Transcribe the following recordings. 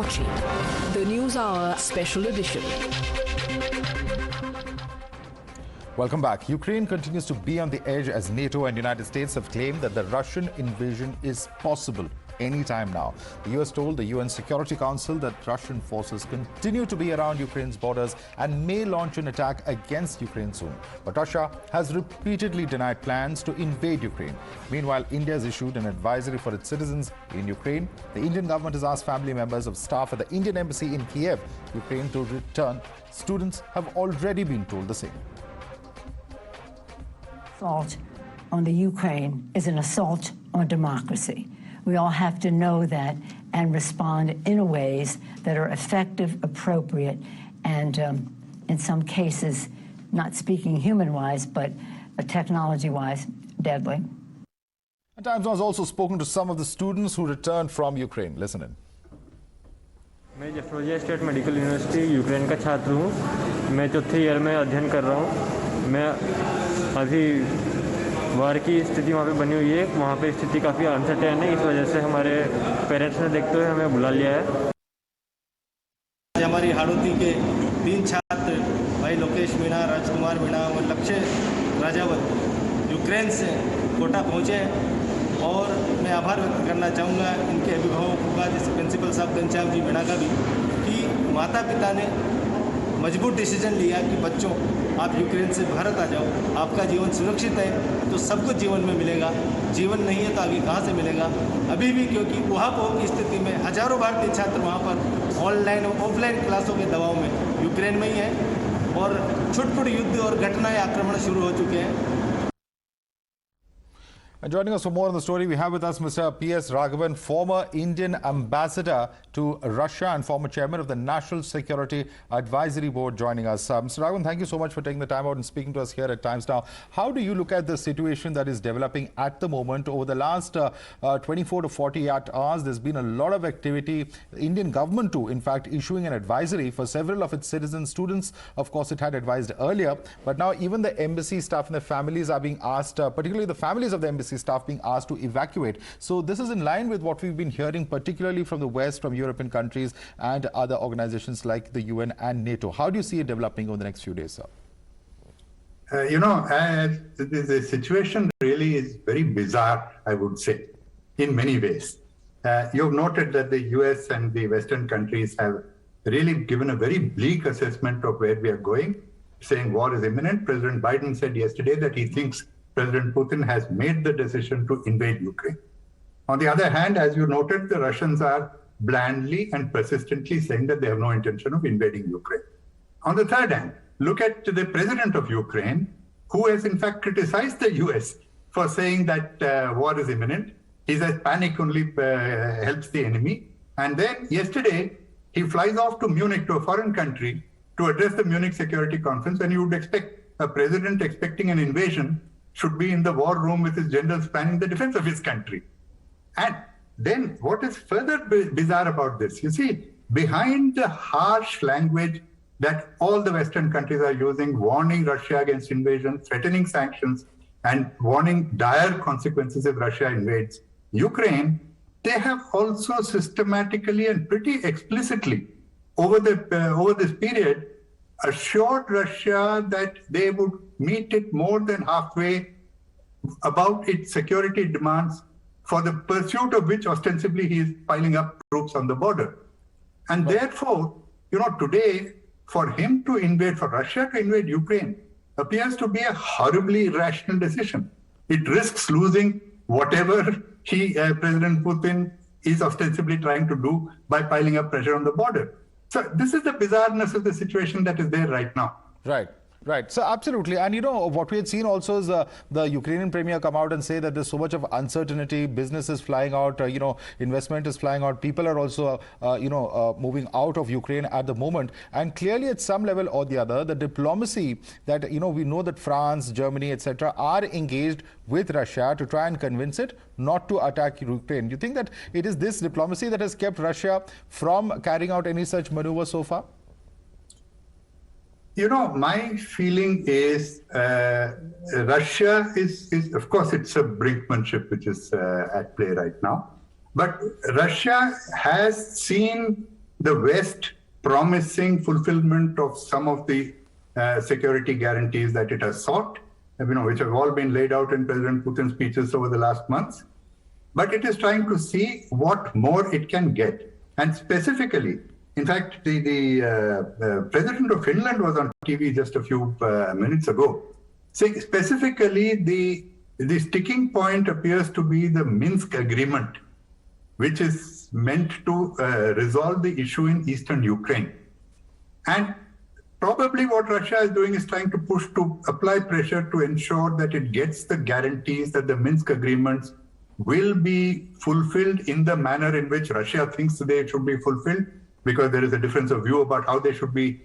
watching the NewsHour Special Edition. Welcome back. Ukraine continues to be on the edge as NATO and United States have claimed that the Russian invasion is possible anytime now. The US told the UN Security Council that Russian forces continue to be around Ukraine's borders and may launch an attack against Ukraine soon. But Russia has repeatedly denied plans to invade Ukraine. Meanwhile, India has issued an advisory for its citizens in Ukraine. The Indian government has asked family members of staff at the Indian embassy in Kiev, Ukraine, to return. Students have already been told the same. Assault on the Ukraine is an assault on democracy. We all have to know that and respond in ways that are effective, appropriate, and in some cases, not speaking human-wise, but technology-wise, deadly. And Times Now has also spoken to some of the students who returned from Ukraine. Listen in. मैं जफरोजिया state medical university Ukraine का छात्र हूँ। मैं चौथे year में अध्ययन कर रहा हूँ। मैं अभी वार की स्थिति वहाँ पे बनी हुई है। वहाँ पे स्थिति काफ़ी अनसर्टेन है। इस वजह से हमारे पेरेंट्स ने देखते हुए हमें बुला लिया है। हमारी हाड़ौती के 3 छात्र भाई लोकेश मीणा, राजकुमार मीणा और लक्ष्य राजावत यूक्रेन से कोटा पहुँचे और मैं आभार व्यक्त करना चाहूँगा इनके अभिभावकों का, जैसे प्रिंसिपल साहब घनश्याम जी मीणा का भी, कि माता पिता ने मजबूत डिसीजन लिया कि बच्चों आप यूक्रेन से भारत आ जाओ, आपका जीवन सुरक्षित है तो सब कुछ जीवन में मिलेगा, जीवन नहीं है तो आगे कहाँ से मिलेगा। अभी भी क्योंकि ऊहापोह की स्थिति में हजारों भारतीय छात्र वहाँ पर ऑनलाइन और ऑफलाइन क्लासों के दबाव में यूक्रेन में ही हैं और छुटपुट युद्ध और घटनाएं आक्रमण शुरू हो चुके हैं। And joining us for more on the story, we have with us Mr. PS Raghavan, former Indian ambassador to Russia and former chairman of the National Security Advisory Board, joining us. Mr. Raghavan, thank you so much for taking the time out and speaking to us here at Times Now. How do you look at the situation that is developing at the moment? Over the last 24 to 48 hours, there's been a lot of activity. The Indian government too, in fact, issuing an advisory for several of its citizens. Students, of course, it had advised earlier, but now even the embassy staff and the families are being asked, particularly the families of the embassy staff being asked to evacuate. So this is in line with what we've been hearing, particularly from the West, from European countries and other organizations like the UN and NATO. How do you see it developing over the next few days, sir? The situation really is very bizarre, I would say, in many ways. You've noted that the US and the Western countries have really given a very bleak assessment of where we are going, saying war is imminent. President Biden said yesterday that he thinks President Putin has made the decision to invade Ukraine. On the other hand, as you noted, the Russians are blandly and persistently saying that they have no intention of invading Ukraine. On the third hand, look at the president of Ukraine, who has in fact criticized the US for saying that war is imminent. He says panic only helps the enemy. And then yesterday, he flies off to Munich, to a foreign country, to address the Munich Security Conference, and you would expect a president expecting an invasion should be in the war room with his generals planning the defense of his country. And then what is further bizarre about this? You see, behind the harsh language that all the Western countries are using, warning Russia against invasion, threatening sanctions, and warning dire consequences if Russia invades Ukraine, they have also systematically and pretty explicitly over this period assured Russia that they would meet it more than halfway about its security demands, for the pursuit of which ostensibly he is piling up troops on the border. And therefore, today, for him to invade, for Russia to invade Ukraine, appears to be a horribly irrational decision. It risks losing whatever President Putin is ostensibly trying to do by piling up pressure on the border. So this is the bizarreness of the situation that is there right now. Right. Right. So absolutely. And what we had seen also is the Ukrainian premier come out and say that there's so much of uncertainty, business is flying out, investment is flying out. People are also, moving out of Ukraine at the moment. And clearly at some level or the other, the diplomacy that, we know that France, Germany, etc. are engaged with Russia to try and convince it not to attack Ukraine. Do you think that it is this diplomacy that has kept Russia from carrying out any such maneuver so far? My feeling is Russia is, of course, it's a brinkmanship which is at play right now. But Russia has seen the West promising fulfillment of some of the security guarantees that it has sought, which have all been laid out in President Putin's speeches over the last months. But it is trying to see what more it can get. And specifically, in fact, the President of Finland was on TV just a few minutes ago, saying specifically the sticking point appears to be the Minsk agreement, which is meant to resolve the issue in eastern Ukraine. And probably what Russia is doing is trying to push to apply pressure to ensure that it gets the guarantees that the Minsk agreements will be fulfilled in the manner in which Russia thinks they should be fulfilled, because there is a difference of view about how they should be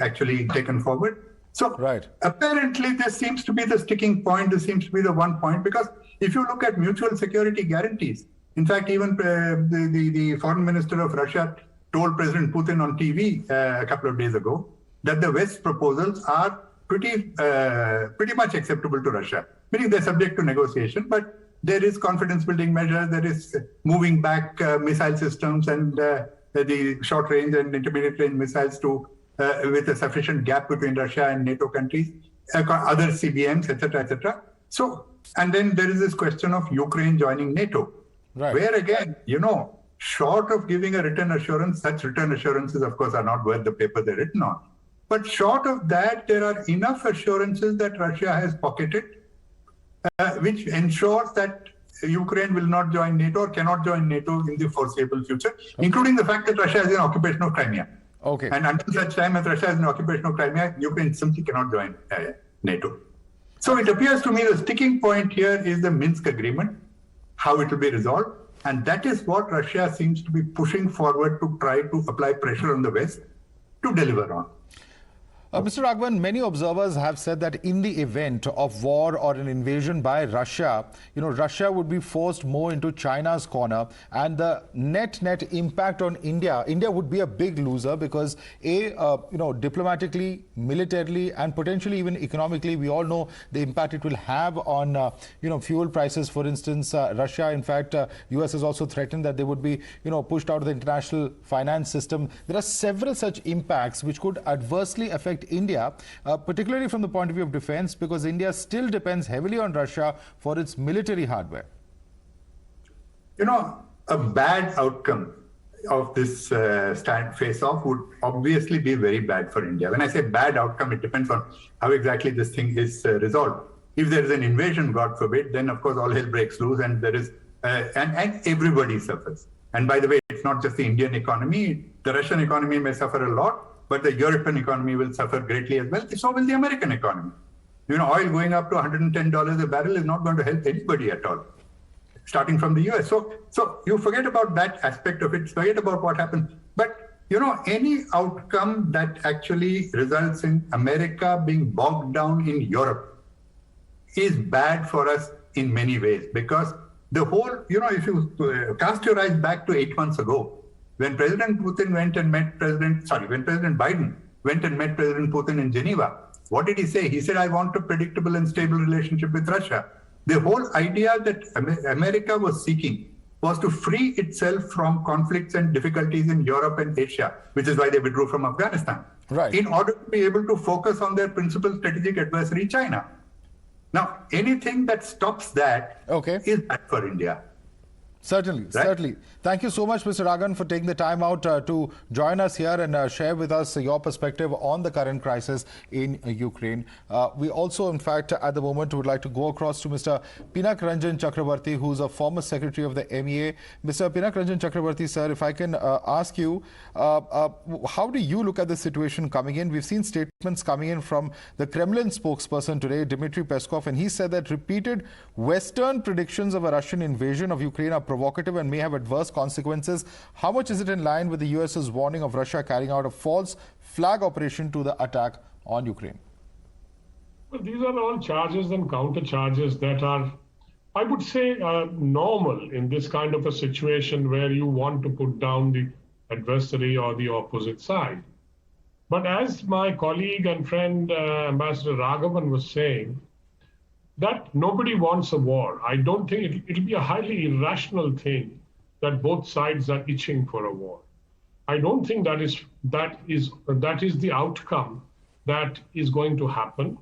actually taken forward. So apparently this seems to be the sticking point. This seems to be the one point, because if you look at mutual security guarantees, in fact, even the foreign minister of Russia told President Putin on TV a couple of days ago that the West's proposals are pretty much acceptable to Russia, meaning they're subject to negotiation, but there is confidence building measures, there is moving back missile systems and the short range and intermediate range missiles to with a sufficient gap between Russia and NATO countries, other CBMs, etc. So, and then there is this question of Ukraine joining NATO, where again, short of giving a written assurance, such written assurances, of course, are not worth the paper they're written on. But short of that, there are enough assurances that Russia has pocketed, which ensures that Ukraine will not join NATO or cannot join NATO in the foreseeable future, including the fact that Russia is in occupation of Crimea. And until such time as Russia is in occupation of Crimea, Ukraine simply cannot join NATO. So it appears to me the sticking point here is the Minsk agreement, how it will be resolved. And that is what Russia seems to be pushing forward to try to apply pressure on the West to deliver on. Mr. Raghavan, many observers have said that in the event of war or an invasion by Russia, Russia would be forced more into China's corner, and the net impact on India would be a big loser because diplomatically, militarily, and potentially even economically, we all know the impact it will have on fuel prices. For instance, Russia, in fact, US has also threatened that they would be pushed out of the international finance system. There are several such impacts which could adversely affect India, particularly from the point of view of defense, because India still depends heavily on Russia for its military hardware. A bad outcome of this face-off would obviously be very bad for India. When I say bad outcome, it depends on how exactly this thing is resolved. If there is an invasion, God forbid, then of course all hell breaks loose, and there is and everybody suffers. And by the way, it's not just the Indian economy. The Russian economy may suffer a lot, but the European economy will suffer greatly as well. So will the American economy. Oil going up to $110 a barrel is not going to help anybody at all, starting from the US. So you forget about that aspect of it, forget about what happened. But, any outcome that actually results in America being bogged down in Europe is bad for us in many ways, because the whole, if you cast your eyes back to 8 months ago, when President Biden went and met President Putin in Geneva, what did he say? He said, I want a predictable and stable relationship with Russia. The whole idea that America was seeking was to free itself from conflicts and difficulties in Europe and Asia, which is why they withdrew from Afghanistan, in order to be able to focus on their principal strategic adversary, China. Now, anything that stops that is bad for India. Certainly. Thank you so much, Mr. Raghavan, for taking the time out to join us here and share with us your perspective on the current crisis in Ukraine. We also, in fact, at the moment, would like to go across to Mr. Pinak Ranjan Chakravarty, who's a former secretary of the MEA. Mr. Pinak Ranjan Chakravarty, sir, if I can ask you, how do you look at the situation coming in? We've seen statements coming in from the Kremlin spokesperson today, Dmitry Peskov, and he said that repeated Western predictions of a Russian invasion of Ukraine are provocative and may have adverse consequences. How much is it in line with the US's warning of Russia carrying out a false flag operation to the attack on Ukraine? Well, these are all charges and counter charges that are, I would say, normal in this kind of a situation where you want to put down the adversary or the opposite side. But as my colleague and friend Ambassador Raghavan was saying, that nobody wants a war. I don't think it'll be a highly irrational thing that both sides are itching for a war. I don't think that is the outcome that is going to happen.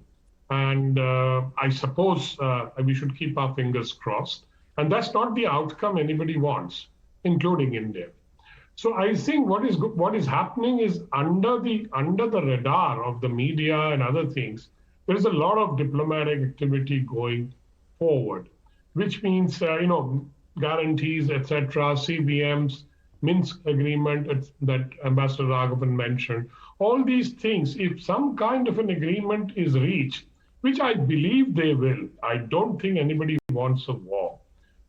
And I suppose we should keep our fingers crossed. And that's not the outcome anybody wants, including India. So I think what is happening is under the radar of the media and other things, there is a lot of diplomatic activity going forward, which means guarantees, etc., CBMs, Minsk agreement that Ambassador Raghavan mentioned. All these things, if some kind of an agreement is reached, which I believe they will, I don't think anybody wants a war.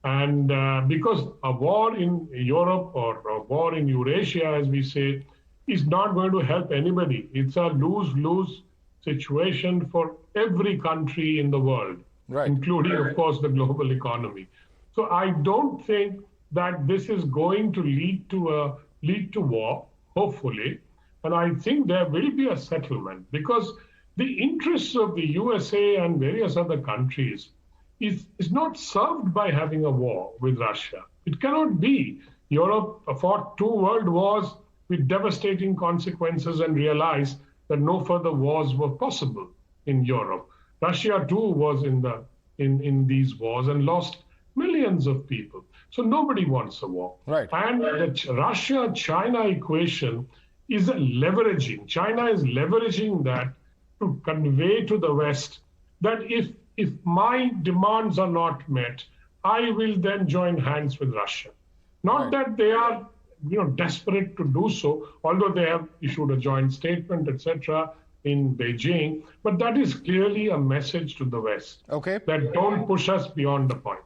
And because a war in Europe or a war in Eurasia, as we say, is not going to help anybody. It's a lose-lose situation for every country in the world, right, including, of course, the global economy. So I don't think that this is going to lead to war, hopefully. And I think there will be a settlement because the interests of the USA and various other countries is not served by having a war with Russia. It cannot be. Europe fought 2 world wars with devastating consequences and realized that no further wars were possible in Europe. Russia too was in these wars and lost millions of people. So nobody wants a war. Right. And the Russia-China equation is leveraging. China is leveraging that to convey to the West that if my demands are not met, I will then join hands with Russia. Not that they are desperate to do so, although they have issued a joint statement, etc., in Beijing, but that is clearly a message to the West. Okay. That don't push us beyond the point.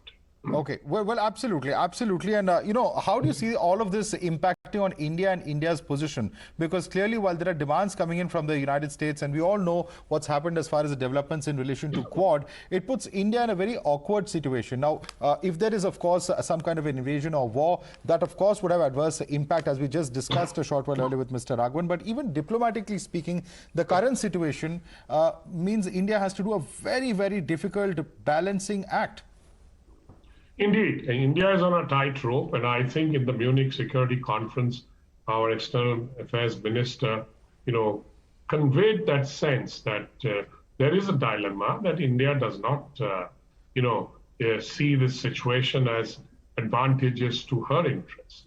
Okay, well, absolutely. And, how do you see all of this impacting on India and India's position? Because clearly, while there are demands coming in from the United States, and we all know what's happened as far as the developments in relation to Quad, it puts India in a very awkward situation. Now, if there is, of course, some kind of an invasion or war, that, of course, would have adverse impact, as we just discussed a short while earlier with Mr. Raghavan. But even diplomatically speaking, the current situation means India has to do a very, very difficult balancing act. Indeed, India is on a tightrope, and I think in the Munich Security Conference, our External Affairs Minister, conveyed that sense that there is a dilemma, that India does not, see this situation as advantageous to her interests.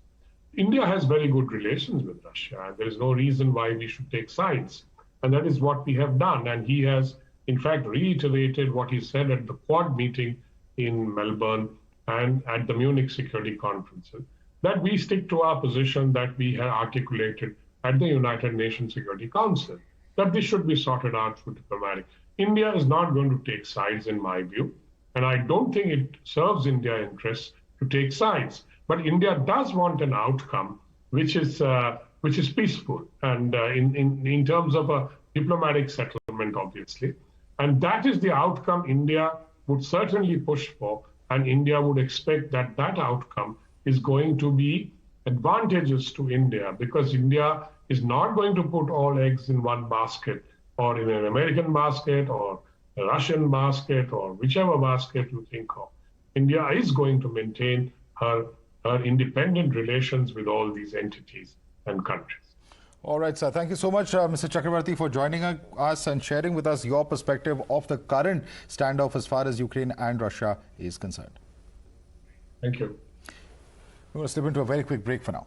India has very good relations with Russia, and there is no reason why we should take sides, and that is what we have done. And he has, in fact, reiterated what he said at the Quad meeting in Melbourne and at the Munich Security Conference, that we stick to our position that we have articulated at the United Nations Security Council, that this should be sorted out through diplomatic. India is not going to take sides, in my view, and I don't think it serves India's interests to take sides. But India does want an outcome which is peaceful and in terms of a diplomatic settlement, obviously. And that is the outcome India would certainly push for. And India would expect that that outcome is going to be advantageous to India, because India is not going to put all eggs in one basket, or in an American basket, or a Russian basket, or whichever basket you think of. India is going to maintain her independent relations with all these entities and countries. All right, sir. Thank you so much, Mr. Chakravarty, for joining us and sharing with us your perspective of the current standoff as far as Ukraine and Russia is concerned. Thank you. We're going to slip into a very quick break for now.